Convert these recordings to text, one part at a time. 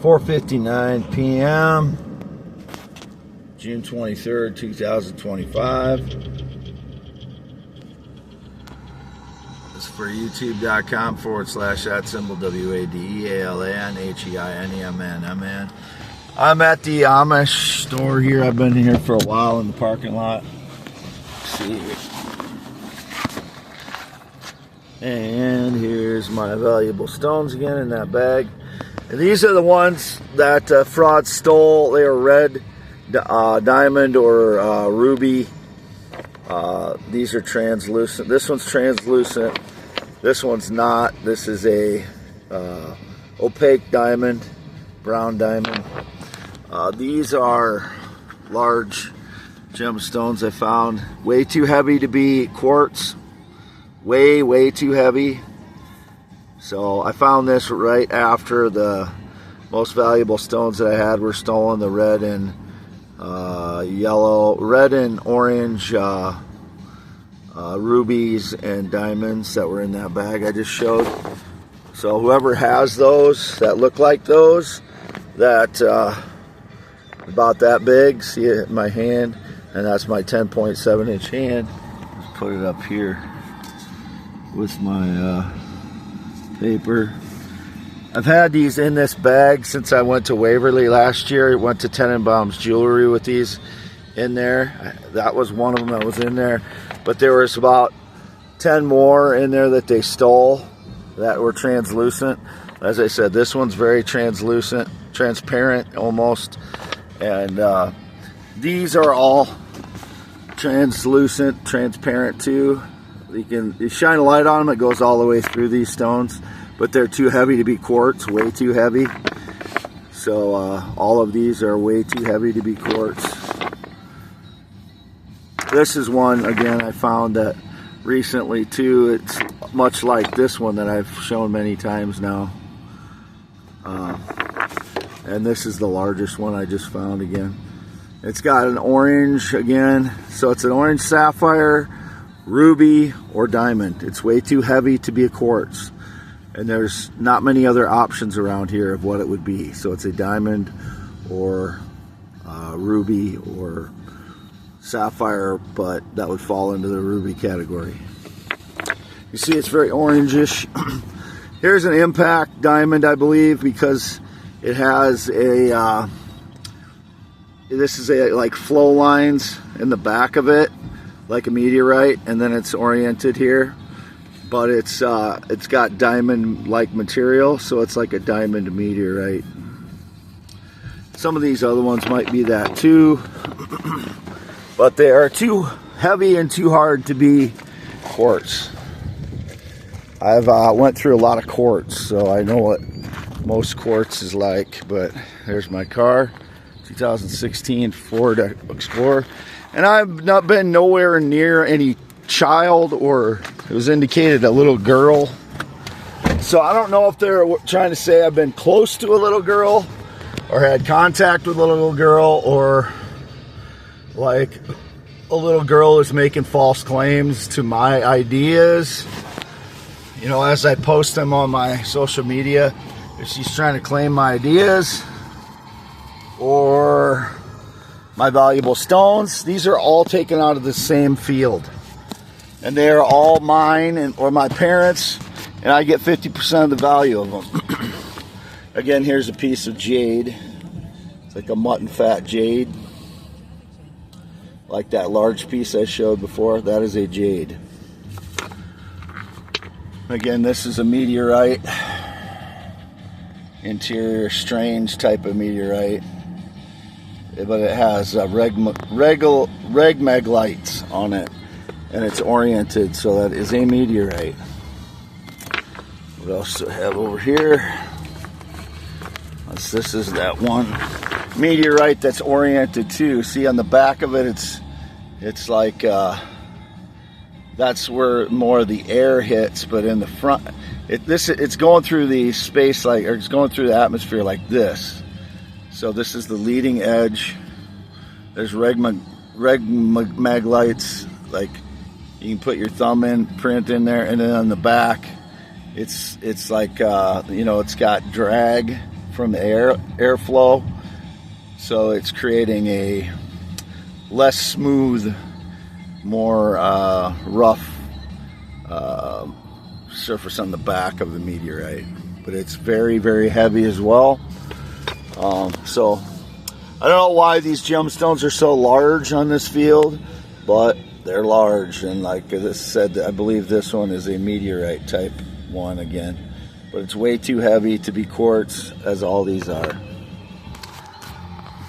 4:59 p.m. June 23rd, 2025. It's for youtube.com/@WADEALANHEINEMN. I'm at the Amish store here. I've been here for a while in the parking lot. Let's see. And here's my valuable stones again in that bag. And these are the ones that fraud stole. They are red diamond or ruby. These are translucent. This one's translucent. This one's not. This is a opaque diamond, brown diamond. These are large gemstones I found. Way too heavy to be quartz. Way too heavy. So I found this right after the most valuable stones that I had were stolen. The red and yellow, red and orange rubies and diamonds that were in that bag I just showed. So whoever has those that look like those, that about that big, see it in my hand, and that's my 10.7 inch hand. Just put it up here with my paper. I've had these in this bag since I went to Waverly last year. I went to Tenenbaum's Jewelry with these in there. That was one of them that was in there. But there was about 10 more in there that they stole that were translucent. As I said, this one's very translucent, transparent almost. And these are all translucent, transparent too. You shine a light on them, it goes all the way through these stones, but they're too heavy to be quartz, way too heavy. So all of these are way too heavy to be quartz. This is one, again, I found that recently too. It's much like this one that I've shown many times now. And this is the largest one I just found again. It's got an orange again, so it's an orange sapphire, ruby, or diamond. It's way too heavy to be a quartz, and there's not many other options around here of what it would be. So it's a diamond or ruby or sapphire, but that would fall into the ruby category. You see it's very orangish. Here's an impact diamond, I believe, because it has a this is a like flow lines in the back of it, like a meteorite, and then it's oriented here, but it's got diamond like material, so it's like a diamond meteorite. Some of these other ones might be that too, but they are too heavy and too hard to be quartz. I've went through a lot of quartz, so I know what most quartz is like. But there's my car, 2016 Ford Explorer. And I've not been nowhere near any child, or it was indicated a little girl. So I don't know if they're trying to say I've been close to a little girl, or had contact with a little girl, or like a little girl is making false claims to my ideas. You know, as I post them on my social media, if she's trying to claim my ideas or my valuable stones. These are all taken out of the same field, and they are all mine or my parents, and I get 50% of the value of them. Again, here's a piece of jade. It's like a mutton fat jade, like that large piece I showed before. That is a jade. Again, this is a meteorite, interior strange type of meteorite, but it has regmaglites on it, and it's oriented, so that is a meteorite. What else do I have over here? This is that one meteorite that's oriented too. See on the back of it, it's like that's where more of the air hits, but in the front, it's going through the space like, or it's going through the atmosphere like this. So this is the leading edge. There's regmaglites, like you can put your thumb in, print in there, and then on the back, it's like you know, it's got drag from the airflow, so it's creating a less smooth, more rough surface on the back of the meteorite. But it's very, very heavy as well. So I don't know why these gemstones are so large on this field, but they're large. And like this said, I believe this one is a meteorite type one again. But it's way too heavy to be quartz, as all these are.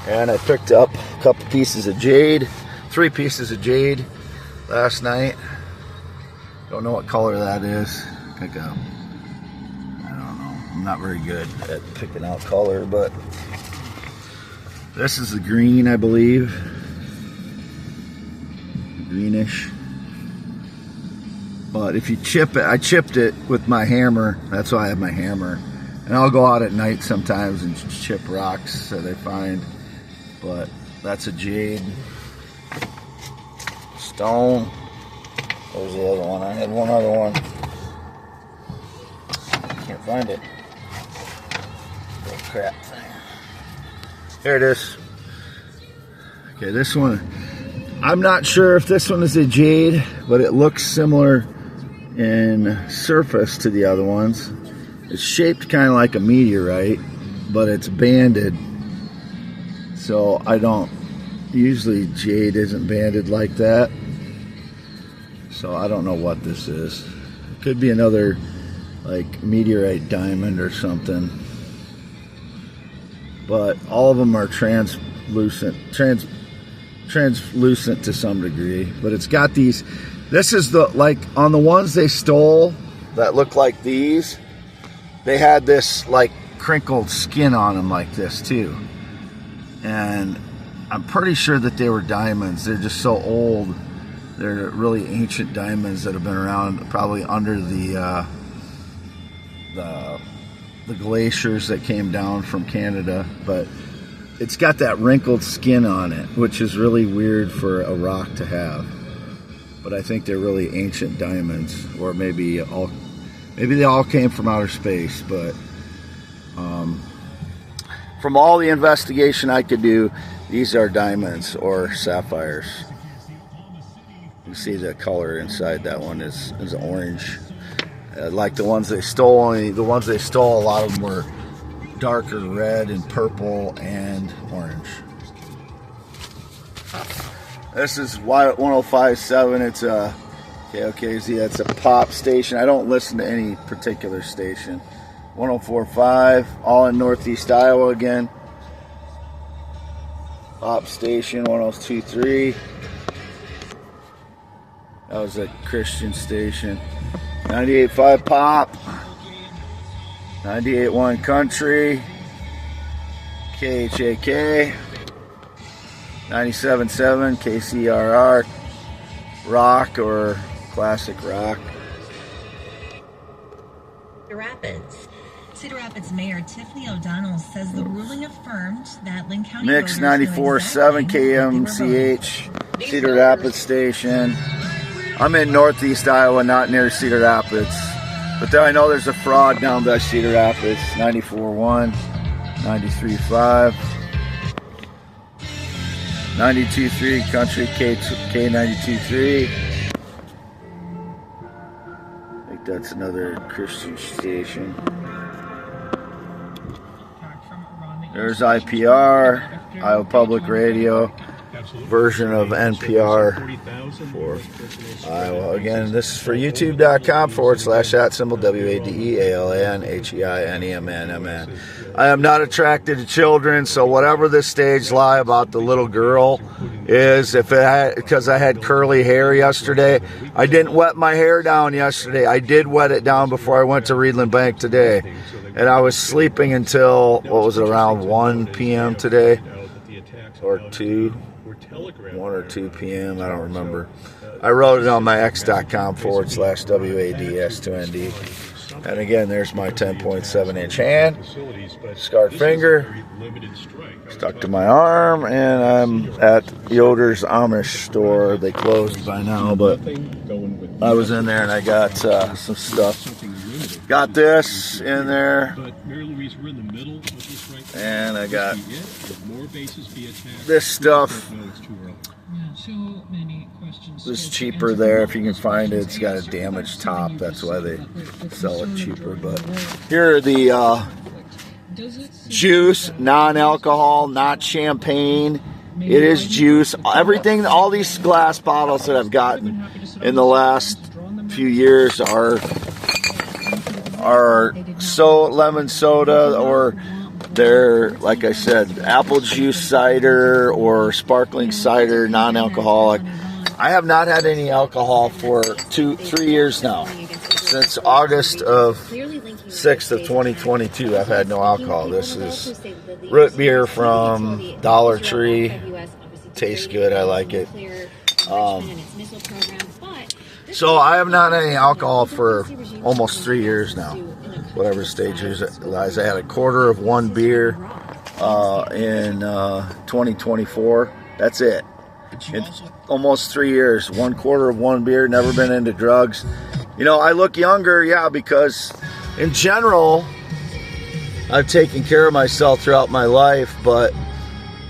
And I picked up a couple pieces of jade, 3 pieces of jade last night. Don't know what color that is. I don't know. I'm not very good at picking out color, but this is the green, I believe. Greenish. But if you chip it, I chipped it with my hammer. That's why I have my hammer. And I'll go out at night sometimes and chip rocks that I find. But that's a jade stone. Where's the other one? I had one other one. Can't find it. Oh, crap. Here it is. Okay, this one. I'm not sure if this one is a jade, but it looks similar in surface to the other ones. It's shaped kind of like a meteorite, but it's banded. So I don't, usually jade isn't banded like that. So I don't know what this is. It could be another like meteorite diamond or something. But all of them are translucent to some degree. But it's got these, this is the, like on the ones they stole that look like these, they had this like crinkled skin on them like this too. And I'm pretty sure that they were diamonds. They're just so old. They're really ancient diamonds that have been around probably under the glaciers that came down from Canada. But it's got that wrinkled skin on it, which is really weird for a rock to have. But I think they're really ancient diamonds, or maybe they all came from outer space. But from all the investigation I could do, these are diamonds or sapphires. You see the color inside that one is orange. Like the ones they stole, a lot of them were darker red and purple and orange. This is Y1057. It's a KOKZ. It's a pop station. I don't listen to any particular station. 104.5, all in Northeast Iowa again. Pop station 102.3. That was a Christian station. 98.5 pop. 98.1 country. KHAK. 97.7 KCRR. Rock or classic rock. Cedar Rapids Mayor Tiffany O'Donnell says the ruling affirmed that Linn County Mix 94.7 KMCH, Cedar Rapids station. I'm in Northeast Iowa, not near Cedar Rapids. But then I know there's a fraud down by Cedar Rapids. 94.1, 93.5, 92.3 country, K92.3. I think that's another Christian station. There's IPR, Iowa Public Radio, version of NPR for Iowa. Again, this is for youtube.com/@symbol WADEALANHEINEMNMN. I am not attracted to children, so whatever this stage lie about the little girl is, because I had curly hair yesterday, I didn't wet my hair down yesterday. I did wet it down before I went to Reedland Bank today. And I was sleeping until, what was it, around 1 p.m. today? Or 2? 1 or 2 p.m., I don't remember. I wrote it on my x.com/WADS2ND. And again, there's my 10.7-inch hand. Scarred finger. Stuck to my arm. And I'm at Yoder's Amish store. They closed by now, but I was in there and I got some stuff. Got this in there. And I got this stuff. This is cheaper there if you can find it. It's got a damaged top. That's why they sell it cheaper. But here are the juice, non-alcohol, not champagne. It is juice. Everything, all these glass bottles that I've gotten in the last few years are lemon soda, or they're, like I said, apple juice cider or sparkling cider, non-alcoholic. I have not had any alcohol for 3 years now. Since August of 6th of 2022, I've had no alcohol. This is root beer from Dollar Tree. Tastes good. I like it. So I have not had any alcohol for almost 3 years now. Whatever stage it lies. I had a quarter of one beer in 2024. That's it. It's almost 3 years. 1/4 of one beer. Never been into drugs. You know, I look younger, yeah, because in general, I've taken care of myself throughout my life, but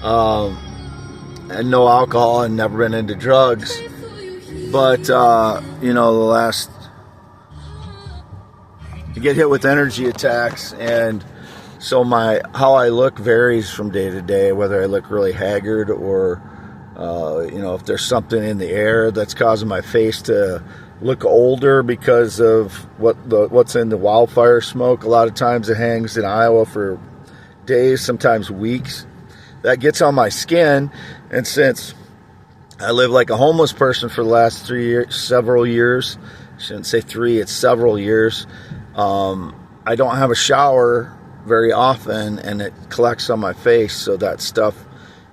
and no alcohol and never been into drugs. But you know, the last, you get hit with energy attacks, and so how I look varies from day to day, whether I look really haggard or you know, if there's something in the air that's causing my face to look older because of what's in the wildfire smoke. A lot of times it hangs in Iowa for days, sometimes weeks. That gets on my skin, and since I live like a homeless person for the last several years, I shouldn't say 3, it's several years, I don't have a shower very often, and it collects on my face, so that stuff,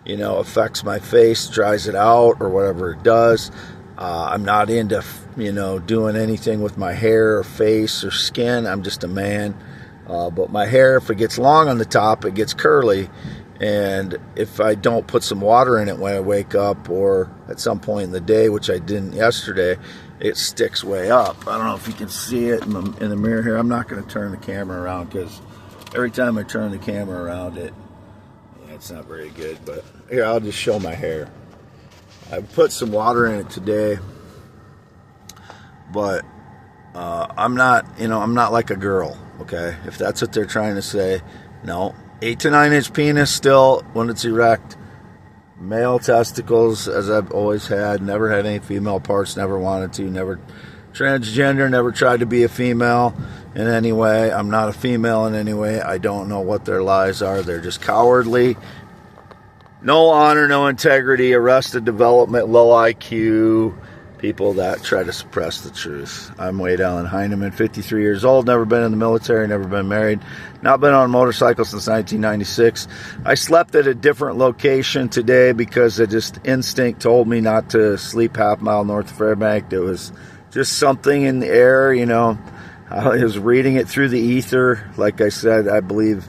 you know, affects my face, dries it out, or whatever it does. I'm not into, you know, doing anything with my hair or face or skin. I'm just a man. But my hair, if it gets long on the top, it gets curly. And if I don't put some water in it when I wake up or at some point in the day, which I didn't yesterday, it sticks way up. I don't know if you can see it in the mirror here. I'm not going to turn the camera around because every time I turn the camera around, it's not very good. But here, I'll just show my hair. I put some water in it today, but I'm not, you know, I'm not like a girl, okay? If that's what they're trying to say, no. 8 to 9 inch penis still when it's erect. Male testicles, as I've always had. Never had any female parts, never wanted to. Never transgender, never tried to be a female in any way. I'm not a female in any way. I don't know what their lies are. They're just cowardly. No honor, no integrity, arrested development, low IQ, people that try to suppress the truth. I'm Wade Allen Heineman, 53 years old, never been in the military, never been married, not been on a motorcycle since 1996. I slept at a different location today because instinct told me not to sleep half mile north of Fairbank. There was just something in the air, you know. I was reading it through the ether. Like I said, I believe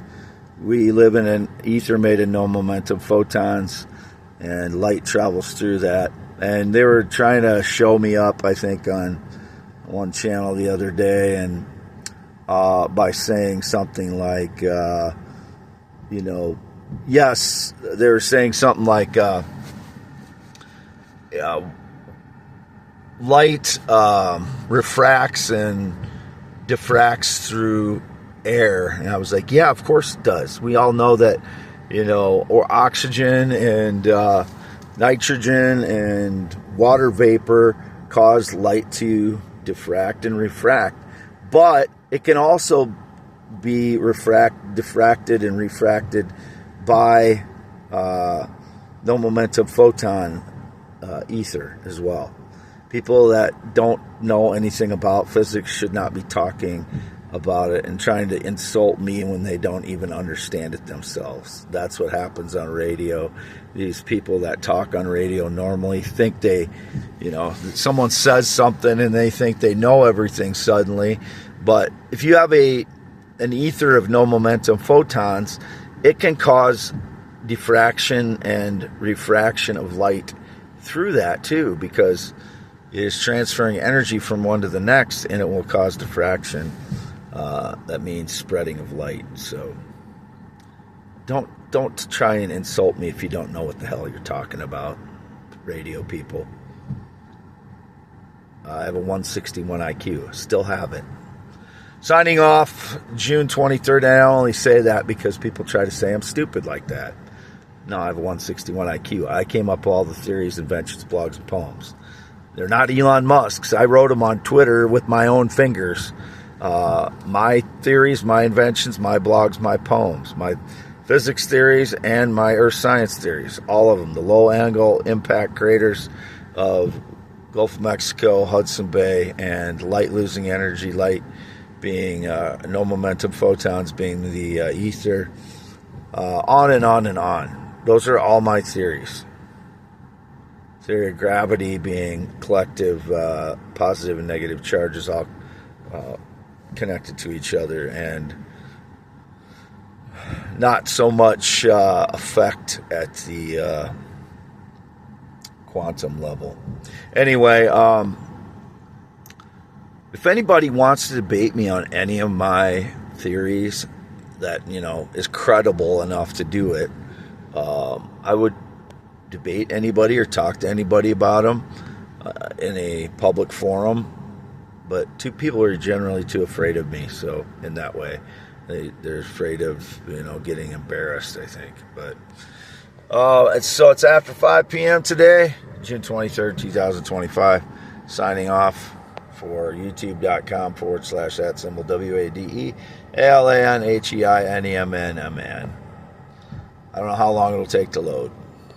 we live in an ether made of no momentum photons, and light travels through that. And they were trying to show me up, I think, on one channel the other day, and by saying something like, you know, yes, they were saying something like, light refracts and diffracts through air. And I was like, yeah, of course it does. We all know that, you know, or oxygen and nitrogen and water vapor cause light to diffract and refract, but it can also be diffracted and refracted by no momentum photon ether as well. People that don't know anything about physics should not be talking about it and trying to insult me when they don't even understand it themselves. That's what happens on radio. These people that talk on radio normally think they, you know, someone says something and they think they know everything suddenly. But if you have an ether of no momentum photons, it can cause diffraction and refraction of light through that too, because it is transferring energy from one to the next, and it will cause diffraction. That means spreading of light. So don't try and insult me if you don't know what the hell you're talking about, radio people. I have a 161 IQ. Still have it. Signing off June 23rd, and I only say that because people try to say I'm stupid like that. No, I have a 161 IQ. I came up with all the theories, inventions, blogs, and poems. They're not Elon Musk's. I wrote them on Twitter with my own fingers. My theories, my inventions, my blogs, my poems, my physics theories, and my earth science theories. All of them. The low-angle impact craters of Gulf of Mexico, Hudson Bay, and light losing energy, light being no momentum, photons being the ether, on and on and on. Those are all my theories. Theory of gravity being collective positive and negative charges all connected to each other, and not so much effect at the quantum level. Anyway, if anybody wants to debate me on any of my theories that, is credible enough to do it, I would debate anybody or talk to anybody about them in a public forum. But people are generally too afraid of me, so in that way, they're afraid of getting embarrassed, I think. But it's after 5 p.m. today, June 23rd, 2025. Signing off for youtube.com/@WADEALANHEINEMNMN. I don't know how long it'll take to load.